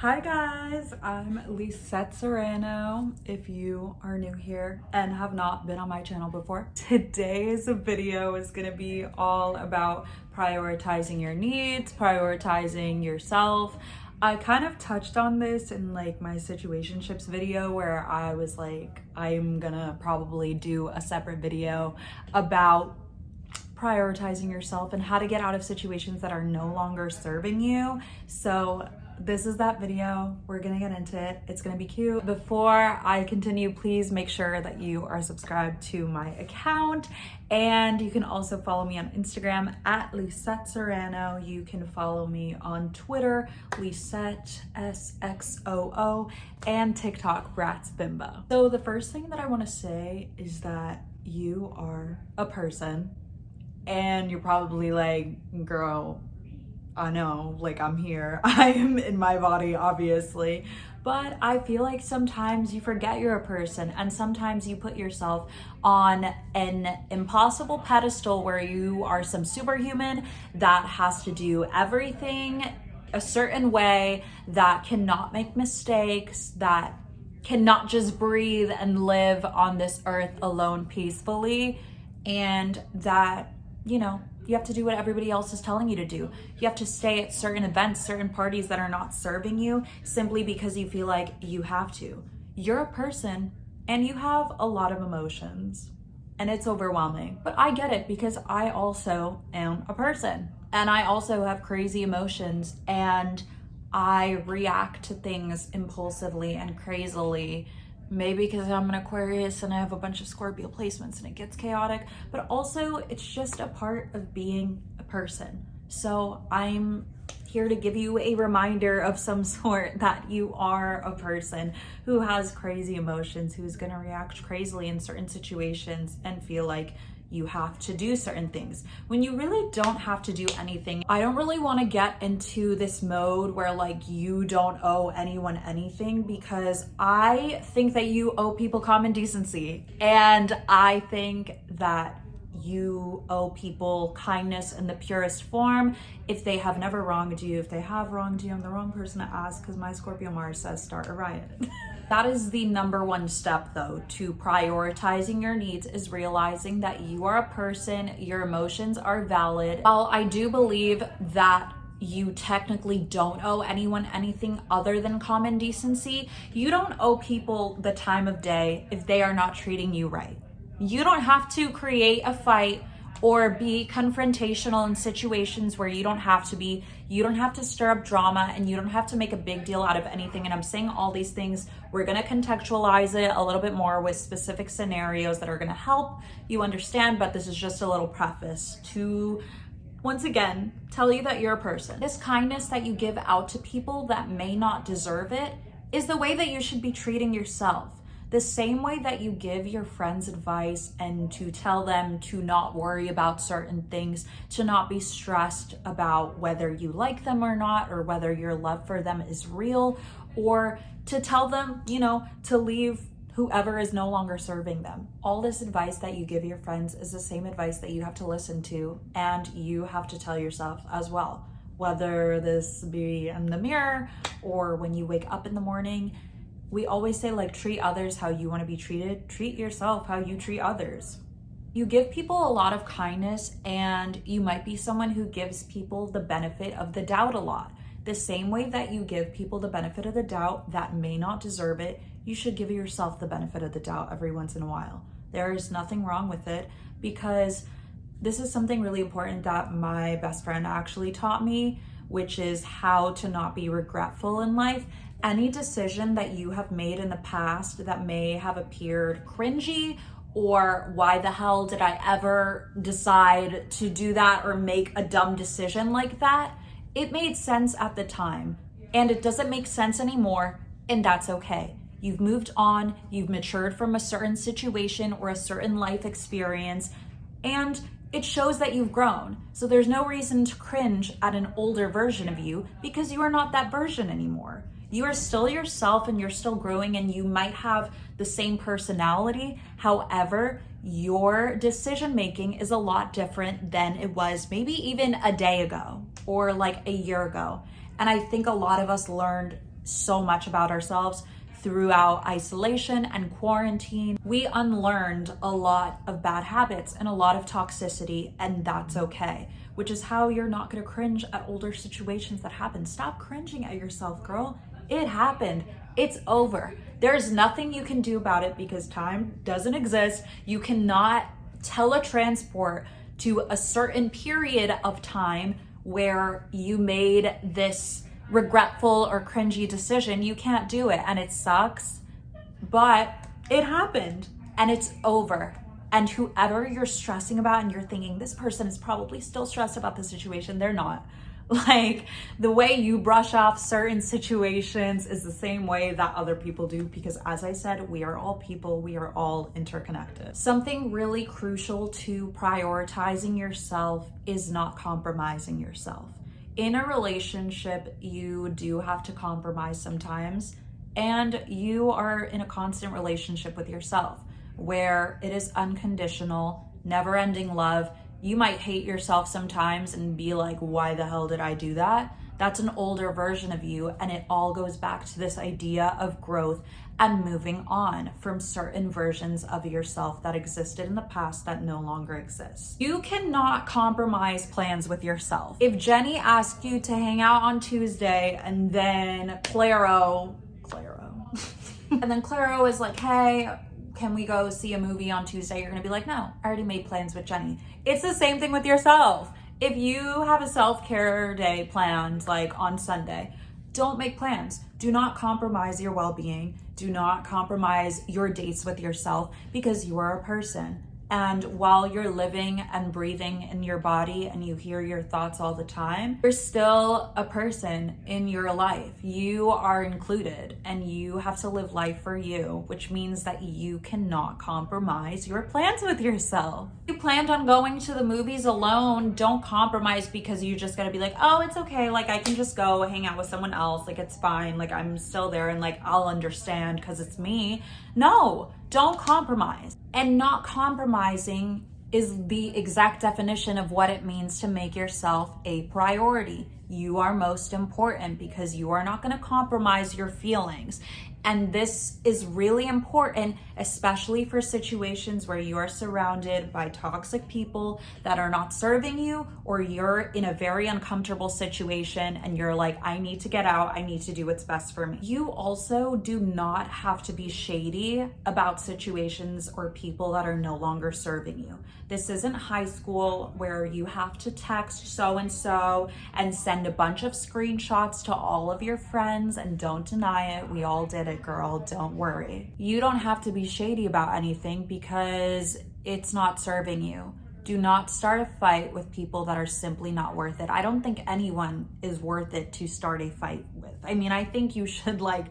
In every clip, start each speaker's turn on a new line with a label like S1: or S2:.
S1: Hi guys, I'm Lisette Serrano. If you are new here and have not been on my channel before, today's video is gonna be all about prioritizing your needs, prioritizing yourself. I kind of touched on this in like my situationships video where I was like, I'm gonna probably do a separate video about prioritizing yourself and how to get out of situations that are no longer serving you. So this is that video. We're gonna get into it. It's gonna be cute. Before I continue, please make sure that you are subscribed to my account, and you can also follow me on Instagram at Lisette Serrano. You can follow me on Twitter, Lisette SXOO, and TikTok, Rats Bimbo. So the first thing that I wanna say is that you are a person, and you're probably like, girl, I know, like I'm here, I am in my body, obviously, but I feel like sometimes you forget you're a person, and sometimes you put yourself on an impossible pedestal where you are some superhuman that has to do everything a certain way, that cannot make mistakes, that cannot just breathe and live on this earth alone peacefully, and that, you know, you have to do what everybody else is telling you to do. You have to stay at certain events, certain parties that are not serving you simply because you feel like you have to. You're a person and you have a lot of emotions, and it's overwhelming. But I get it because I also am a person and I also have crazy emotions, and I react to things impulsively and crazily. Maybe because I'm an Aquarius and I have a bunch of Scorpio placements and it gets chaotic, but also it's just a part of being a person. So I'm here to give you a reminder of some sort that you are a person who has crazy emotions, who's gonna react crazily in certain situations and feel like you have to do certain things when you really don't have to do anything. I don't really want to get into this mode where like you don't owe anyone anything, because I think that you owe people common decency, and I think that you owe people kindness in the purest form. If they have never wronged you, if they have wronged you, I'm the wrong person to ask because my Scorpio Mars says start a riot. That is the number one step though to prioritizing your needs, is realizing that you are a person, your emotions are valid. While I do believe that you technically don't owe anyone anything other than common decency, you don't owe people the time of day if they are not treating you right. You don't have to create a fight or be confrontational in situations where you don't have to be. You don't have to stir up drama, and you don't have to make a big deal out of anything. And I'm saying all these things, we're gonna contextualize it a little bit more with specific scenarios that are gonna help you understand, but this is just a little preface to, once again, tell you that you're a person. This kindness that you give out to people that may not deserve it is the way that you should be treating yourself. The same way that you give your friends advice and to tell them to not worry about certain things, to not be stressed about whether you like them or not, or whether your love for them is real, or to tell them, you know, to leave whoever is no longer serving them. All this advice that you give your friends is the same advice that you have to listen to, and you have to tell yourself as well, whether this be in the mirror or when you wake up in the morning. We always say, like, treat others how you want to be treated. Treat yourself how you treat others. You give people a lot of kindness, and you might be someone who gives people the benefit of the doubt a lot. The same way that you give people the benefit of the doubt that may not deserve it, you should give yourself the benefit of the doubt every once in a while. There is nothing wrong with it, because this is something really important that my best friend actually taught me, which is how to not be regretful in life. Any decision that you have made in the past that may have appeared cringy, or why the hell did I ever decide to do that or make a dumb decision like that, it made sense at the time and it doesn't make sense anymore, and that's okay. You've moved on, you've matured from a certain situation or a certain life experience, and it shows that you've grown. So there's no reason to cringe at an older version of you, because you are not that version anymore. You are still yourself and you're still growing, and you might have the same personality. However, your decision making is a lot different than it was maybe even a day ago or like a year ago. And I think a lot of us learned so much about ourselves throughout isolation and quarantine. We unlearned a lot of bad habits and a lot of toxicity, and that's okay, which is how you're not gonna cringe at older situations that happen. Stop cringing at yourself, girl. It happened. It's over. There's nothing you can do about it because time doesn't exist. You cannot teletransport to a certain period of time where you made this regretful or cringy decision. You can't do it, and it sucks, but it happened and it's over. And whoever you're stressing about and you're thinking this person is probably still stressed about the situation, they're not. Like, the way you brush off certain situations is the same way that other people do, because as I said, we are all people, we are all interconnected. Something really crucial to prioritizing yourself is not compromising yourself. In a relationship, you do have to compromise sometimes, and you are in a constant relationship with yourself where it is unconditional, never-ending love. You might hate yourself sometimes and be like, why the hell did I do that? That's an older version of you, and it all goes back to this idea of growth and moving on from certain versions of yourself that existed in the past that no longer exist. You cannot compromise plans with yourself. If Jenny asked you to hang out on Tuesday and then Claro is like, hey, can we go see a movie on Tuesday? You're gonna be like, no, I already made plans with Jenny. It's the same thing with yourself. If you have a self-care day planned like on Sunday, don't make plans. Do not compromise your well-being. Do not compromise your dates with yourself, because you are a person. And while you're living and breathing in your body and you hear your thoughts all the time, you're still a person in your life. You are included, and you have to live life for you, which means that you cannot compromise your plans with yourself. If you planned on going to the movies alone, don't compromise because you just gotta be like, oh, it's okay. Like, I can just go hang out with someone else. Like, it's fine. Like, I'm still there and like, I'll understand because it's me. No, don't compromise. And not compromising is the exact definition of what it means to make yourself a priority. You are most important because you are not going to compromise your feelings. And this is really important, especially for situations where you are surrounded by toxic people that are not serving you, or you're in a very uncomfortable situation and you're like, I need to get out. I need to do what's best for me. You also do not have to be shady about situations or people that are no longer serving you. This isn't high school where you have to text so-and-so and send a bunch of screenshots to all of your friends, and don't deny it. We all did it, girl. Don't worry. You don't have to be shady about anything because it's not serving you. Do not start a fight with people that are simply not worth it. I don't think anyone is worth it to start a fight with. I mean, I think you should like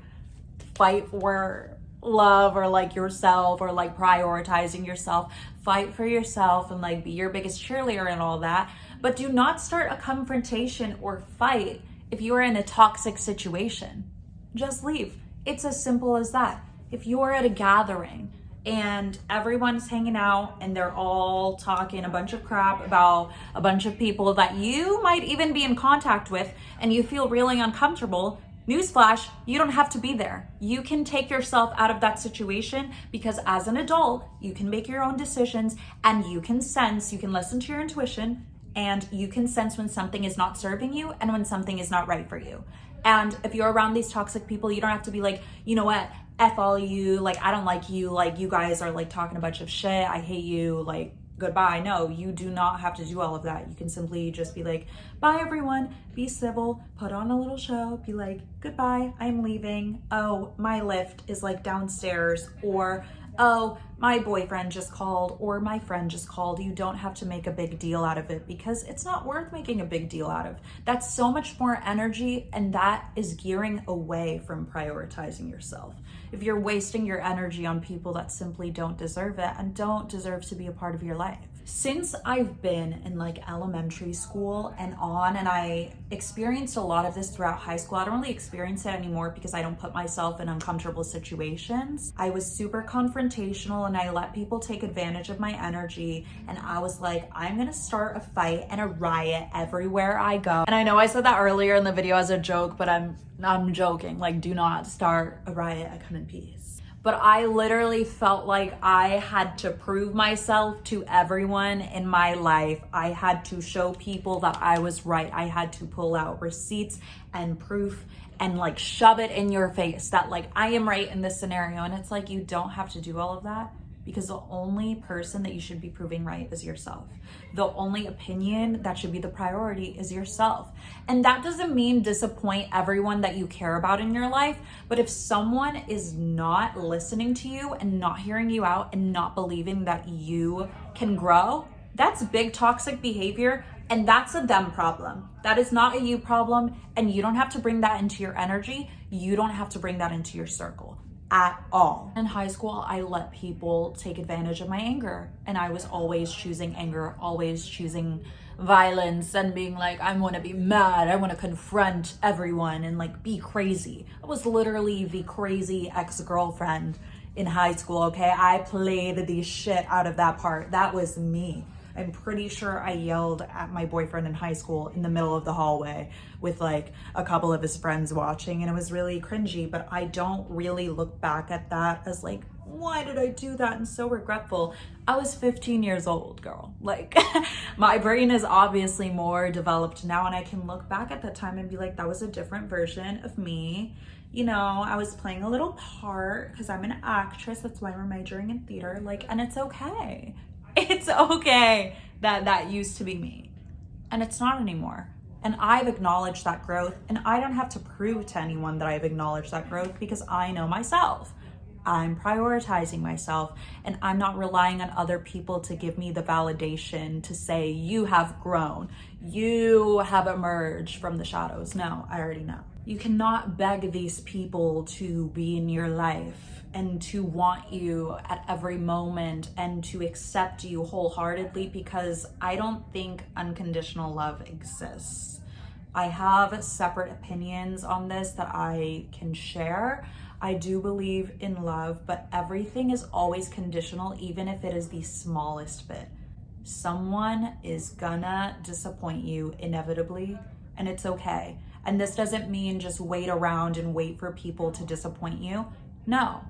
S1: fight for love or like yourself, or like prioritizing yourself. Fight for yourself and like be your biggest cheerleader and all that. But do not start a confrontation or fight if you are in a toxic situation. Just leave. It's as simple as that. If you're at a gathering and everyone's hanging out and they're all talking a bunch of crap about a bunch of people that you might even be in contact with, and you feel really uncomfortable, newsflash, you don't have to be there. You can take yourself out of that situation, because as an adult, you can make your own decisions, and you can sense, you can listen to your intuition, and you can sense when something is not serving you and when something is not right for you. And if you're around these toxic people, you don't have to be like, you know what, F all you, like, I don't like you, like, you guys are like talking a bunch of shit, I hate you, like, goodbye. No, you do not have to do all of that. You can simply just be like, bye everyone, be civil, put on a little show, be like, goodbye, I'm leaving. Oh, my lift is like downstairs, or oh, my boyfriend just called, or my friend just called. You don't have to make a big deal out of it, because it's not worth making a big deal out of. That's so much more energy, and that is gearing away from prioritizing yourself. If you're wasting your energy on people that simply don't deserve it and don't deserve to be a part of your life. Since I've been in like elementary school and on, and I experienced a lot of this throughout high school, I don't really experience it anymore because I don't put myself in uncomfortable situations. I was super confrontational and I let people take advantage of my energy. And I was like, I'm gonna start a fight and a riot everywhere I go. And I know I said that earlier in the video as a joke, but I'm joking. Like, do not start a riot, I come in peace. But I literally felt like I had to prove myself to everyone in my life. I had to show people that I was right. I had to pull out receipts and proof and like shove it in your face that like I am right in this scenario. And it's like, you don't have to do all of that, because the only person that you should be proving right is yourself. The only opinion that should be the priority is yourself. And that doesn't mean disappoint everyone that you care about in your life, but if someone is not listening to you and not hearing you out and not believing that you can grow, that's big toxic behavior, and that's a them problem. That is not a you problem, and you don't have to bring that into your energy. You don't have to bring that into your circle at all. In high school, I let people take advantage of my anger, and I was always choosing anger, always choosing violence, and being like, I want to be mad, I want to confront everyone and like be crazy. I was literally the crazy ex-girlfriend in high school, okay? I played the shit out of that part. That was me. I'm pretty sure I yelled at my boyfriend in high school in the middle of the hallway with like a couple of his friends watching, and it was really cringy, but I don't really look back at that as like, why did I do that? And so regretful. I was 15 years old, girl. Like, my brain is obviously more developed now, and I can look back at that time and be like, that was a different version of me. You know, I was playing a little part because I'm an actress. That's why we're majoring in theater. Like, and it's okay. It's okay that that used to be me, and it's not anymore. And I've acknowledged that growth, and I don't have to prove to anyone that I've acknowledged that growth because I know myself. I'm prioritizing myself, and I'm not relying on other people to give me the validation to say, you have grown, you have emerged from the shadows. No, I already know. You cannot beg these people to be in your life and to want you at every moment and to accept you wholeheartedly, because I don't think unconditional love exists. I have separate opinions on this that I can share. I do believe in love, but everything is always conditional, even if it is the smallest bit. Someone is gonna disappoint you inevitably, and it's okay. And this doesn't mean just wait around and wait for people to disappoint you. No.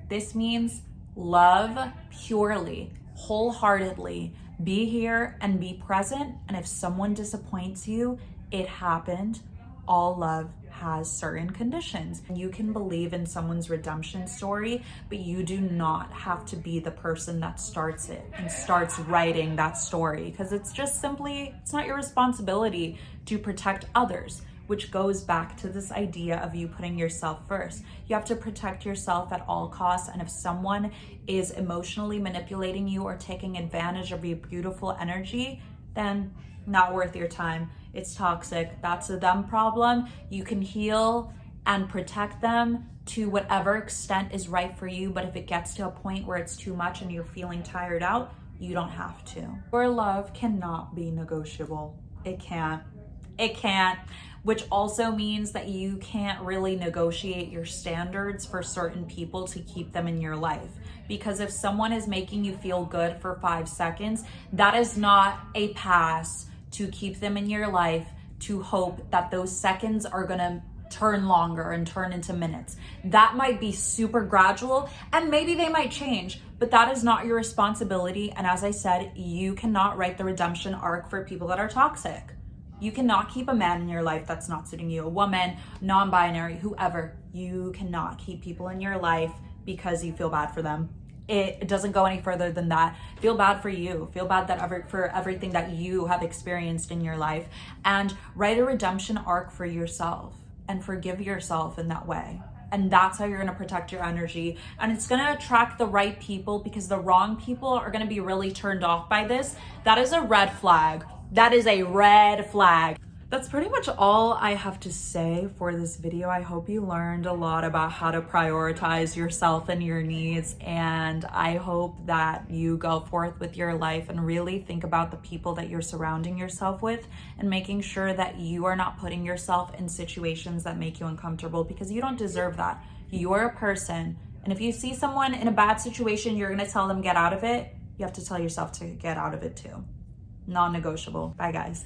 S1: This means love purely, wholeheartedly, be here and be present. And if someone disappoints you, it happened. All love has certain conditions. You can believe in someone's redemption story, but you do not have to be the person that starts it and starts writing that story, because it's just simply, it's not your responsibility to protect others. Which goes back to this idea of you putting yourself first. You have to protect yourself at all costs. And if someone is emotionally manipulating you or taking advantage of your beautiful energy, then not worth your time. It's toxic. That's a them problem. You can heal and protect them to whatever extent is right for you. But if it gets to a point where it's too much and you're feeling tired out, you don't have to. Your love cannot be negotiable. It can't. It can't. Which also means that you can't really negotiate your standards for certain people to keep them in your life. Because if someone is making you feel good for 5 seconds, that is not a pass to keep them in your life to hope that those seconds are gonna turn longer and turn into minutes. That might be super gradual, and maybe they might change, but that is not your responsibility. And as I said, you cannot write the redemption arc for people that are toxic. You cannot keep a man in your life that's not suiting you, a woman, non-binary, whoever. You cannot keep people in your life because you feel bad for them. It doesn't go any further than that. Feel bad for you. Feel bad for everything that you have experienced in your life, and write a redemption arc for yourself and forgive yourself in that way. And that's how you're gonna protect your energy. And it's gonna attract the right people, because the wrong people are gonna be really turned off by this. That is a red flag. That is a red flag. That's pretty much all I have to say for this video. I hope you learned a lot about how to prioritize yourself and your needs, and I hope that you go forth with your life and really think about the people that you're surrounding yourself with and making sure that you are not putting yourself in situations that make you uncomfortable, because you don't deserve that. You're a person, and if you see someone in a bad situation, you're gonna tell them get out of it. You have to tell yourself to get out of it too. Non-negotiable. Bye guys.